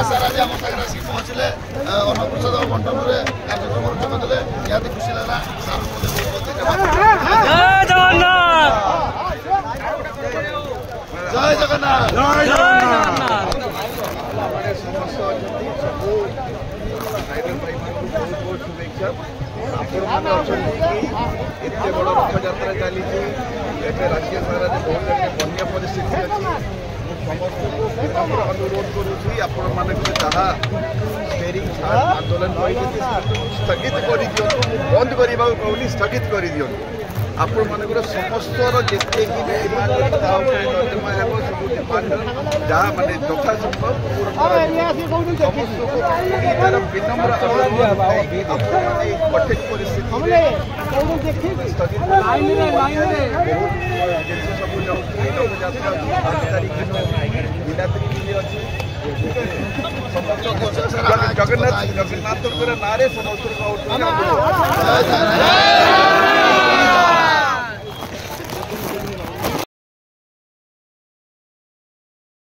Sir ଆଜି ଆମ ସାଙ୍ଗରେ ଆସିକି ପହଞ୍ଚିଲେ ଅନ୍ନପ୍ରସାଦ ବଣ୍ଟନରେ କାର୍ଯ୍ୟକ୍ରମରେ ଯୋଗ ଦେଲେ ନିହାତି ଖୁସି ଲାଗିଲା ସାର୍ ଜୟ ଜଗନ୍ନାଥ ଜୟ ଜଗନ୍ନାଥ। ସମସ୍ତ ଅଛନ୍ତି ସବୁ ରାଇଡର ଭାଇମାନଙ୍କୁ ବହୁତ ବହୁତ ଶୁଭେଚ୍ଛା। ଆପଣମାନେ ଅଛନ୍ତି କି ଏତେ ବଡ଼ ରଥଯାତ୍ରା ଚାଲିଛି, ଏବେ ରାଜ୍ୟ ସାରାରେ ବହୁତ ବନ୍ୟା ପରିସ୍ଥିତି ଅଛି। ମୁଁ ସମସ୍ତଙ୍କୁ ଅନୁରୋଧ କରୁଛି ଆପଣମାନଙ୍କର ଯାହା ଷ୍ଟେରିଂ ଆନ୍ଦୋଳନ କରିଛନ୍ତି ସ୍ଥଗିତ କରିଦିଅନ୍ତୁ। ମୁଁ ବନ୍ଦ କରିବାକୁ କହୁନି, ସ୍ଥଗିତ କରିଦିଅନ୍ତୁ। ଆପଣମାନଙ୍କର ସମସ୍ତର ଯେତିକି ଡିମାଣ୍ଡ ଅଛି ତା ଉପରେ ନର୍ଦ୍ଦମା ହେବ, ସବୁ ଡିମାଣ୍ଡ ଯାହା ମାନେ ଯଥାସମ୍ଭବ ପୂରଣ ସମସ୍ତଙ୍କୁ ତାର ବିନମ୍ର ଆପଣମାନେ ଏହି କଠିନ ପରିସ୍ଥିତିରେ ସ୍ଥଗିତ ଜିନିଷ ସବୁ ଯାଉଛି। ରଥଯାତ୍ରା 5 ତାରିଖ ଦିନ ବିଲାତ୍ରୀ ଅଛି। ଜଗନ୍ନାଥଙ୍କର ନାଁରେ ସମସ୍ତଙ୍କୁ